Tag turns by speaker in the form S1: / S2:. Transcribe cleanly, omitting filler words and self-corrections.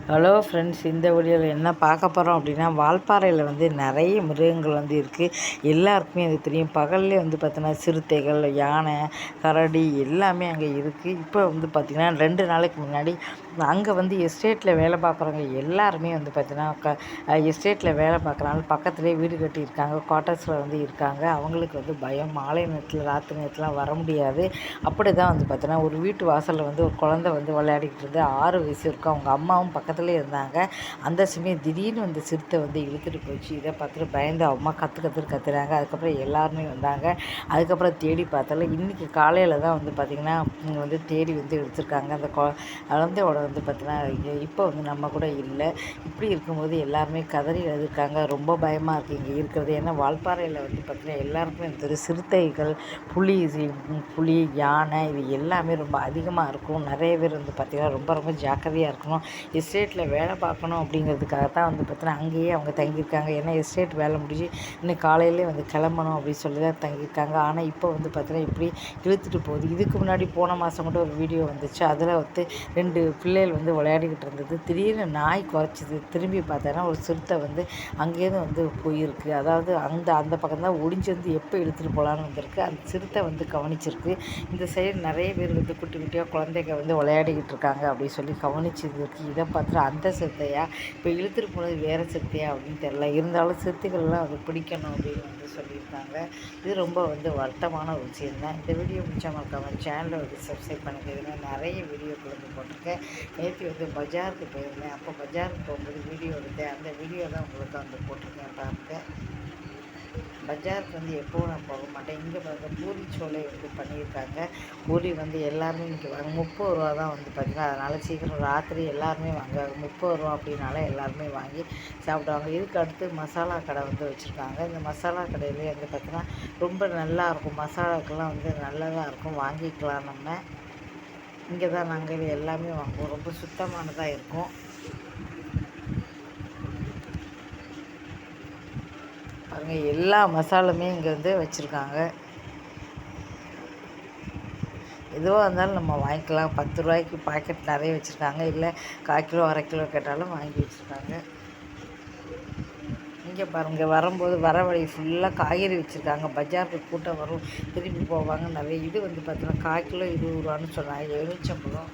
S1: Hello friends, இந்த வீடியோவில் என்ன பார்க்க போகிறோம் அப்படின்னா, வால்பாறையில் நிறைய மிருகங்கள் இருக்குது. எல்லாருக்குமே அது தெரியும். பகல்லே பார்த்தோன்னா சிறுத்தைகள், யானை, கரடி எல்லாமே அங்கே இருக்குது. இப்போ பார்த்திங்கன்னா 2 நாளைக்கு முன்னாடி அங்கே எஸ்டேட்டில் வேலை பார்க்குறவங்க எல்லாருமே பார்த்திங்கன்னா எஸ்டேட்டில் வேலை பார்க்குறனால பக்கத்துலேயே வீடு கட்டியிருக்காங்க. குவார்ட்டர்ஸில் இருக்காங்க. அவங்களுக்கு பயம். மாலை நேரத்தில் ராத்திரி நேரத்துலாம் வர முடியாது. அப்படி தான் பார்த்தோன்னா ஒரு வீட்டு வாசலில் ஒரு குழந்தை விளையாடிக்கிட்டு இருந்து 6 வயசு இருக்கும். அவங்க அம்மாவும் பக்கத்துலேயே இருந்தாங்க. அந்த சமயம் திடீர்னு சிறுத்தை இழுத்துட்டு போச்சு. இதை பார்த்துட்டு பயந்து அம்மா கத்துறாங்க. அதுக்கப்புறம் எல்லாருமே வந்தாங்க. அதுக்கப்புறம் தேடி பார்த்தால இன்றைக்கி காலையில் தான் பார்த்திங்கன்னா தேடி எடுத்திருக்காங்க. அந்த குழந்தையோட பார்த்தீங்கன்னா இப்போ நம்ம கூட இல்லை. இப்படி இருக்கும்போது எல்லாருமே கதறி எழுதிருக்காங்க. ரொம்ப பயமாக இருக்குது இங்கே இருக்கிறது. ஏன்னா வால்பாறையில் பார்த்திங்கன்னா எல்லாருக்குமே தெரியும், சிறுத்தைகள், புலி, யானை இது எல்லாமே ரொம்ப அதிகமாக இருக்கும். நிறைய பேர் பார்த்திங்கன்னா ரொம்ப ரொம்ப ஜாக்கிரதையாக இருக்கணும். எஸ்டேட்டில் வேலை பார்க்கணும் அப்படிங்கிறதுக்காக தான் பார்த்தீங்கன்னா அங்கேயே அவங்க தங்கியிருக்காங்க. ஏன்னா எஸ்டேட் வேலை முடிஞ்சு இன்னும் காலையிலே கிளம்பணும் அப்படின்னு சொல்லி தான் தங்கியிருக்காங்க. ஆனால் இப்போ பார்த்தீங்கன்னா இப்படி இழுத்துட்டு போகுது. இதுக்கு முன்னாடி போன மாதம் கூட ஒரு வீடியோ வந்துச்சு. அதில் 2 பிள்ளைகள் விளையாடிக்கிட்டு இருந்தது. திடீர்னு நாய் குறைச்சிது. திரும்பி பார்த்தோன்னா ஒரு சிறுத்தை அங்கேருந்து போயிருக்கு. அதாவது அந்த பக்கம் தான் ஒளிஞ்சு எப்போ இழுத்துட்டு போகலான்னு வந்திருக்கு. அந்த சிறுத்தை கவனிச்சிருக்கு. இந்த சைடு நிறைய பேர் குட்டி குட்டியாக குழந்தைங்க விளையாடிக்கிட்டு இருக்காங்க அப்படின்னு சொல்லி கவனிச்சிருக்கு. இதை பார்த்துட்டு அந்த சிறுத்தையா இப்போ இழுத்துட்டு போனது வேறு சிறுத்தையா அப்படின்னு தெரில. இருந்தாலும் சிறுத்தைகள்லாம் அது பிடிக்கணும் அப்படின்னு சொல்லியிருக்காங்க. இது ரொம்ப வருத்தமான ஒரு விஷயம் தான். இந்த வீடியோ முடிச்சா மறக்காம சேனலை சப்ஸ்கிரைப் பண்ணிக்கிறதுனா நிறைய வீடியோக்கள் போட்டிருக்கேன். நேற்று பஜாருக்கு போயிருந்தேன். அப்போ பஜாருக்கு போகும்போது வீடியோ எடுத்தேன். அந்த வீடியோ தான் உங்களுக்கு போட்டிருக்கேன் பாருங்கள். பஜாருக்கு எப்போவும் நான் போக மாட்டேன். இங்கே பாருங்கள், பூரி சோலை பண்ணியிருக்காங்க. பூரி எல்லாருமே இன்றைக்கி வாங்க 30 ரூபா தான் பார்த்திங்கன்னா. அதனால் சீக்கிரம் ராத்திரி எல்லாருமே வாங்க 30 ரூபா அப்படின்னால எல்லாருமே வாங்கி சாப்பிடுவாங்க. இதுக்கு அடுத்து மசாலா கடை வச்சுருக்காங்க. இந்த மசாலா கடையிலே பார்த்திங்கன்னா ரொம்ப நல்லாயிருக்கும். மசாலாக்கெல்லாம் நல்லதாக இருக்கும். வாங்கிக்கலாம். நம்ம இங்கே தான் நாங்கள் எல்லாமே வாங்குவோம். ரொம்ப சுத்தமானதாக இருக்கும். பாருங்கள், எல்லா மசாலுமே இங்கே வச்சுருக்காங்க. எதுவாக இருந்தாலும் நம்ம வாங்கிக்கலாம். 10 ரூபாய்க்கு பாக்கெட் நிறைய வச்சுருக்காங்க. இல்லை 1/4 கிலோ 1/2 கிலோ கேட்டாலும் வாங்கி வச்சுருக்காங்க. இங்கே பாருங்கள், வரும்போது வர வழி ஃபுல்லாக காய்கறி வச்சுருக்காங்க. பஜாருக்கு கூட்டம் வரும், திரும்பி போவாங்க நிறைய. இது பார்த்தீங்கன்னா 1/4 கிலோ 20 ரூபான்னு சொன்னாங்க. எலுமிச்சம்பழம்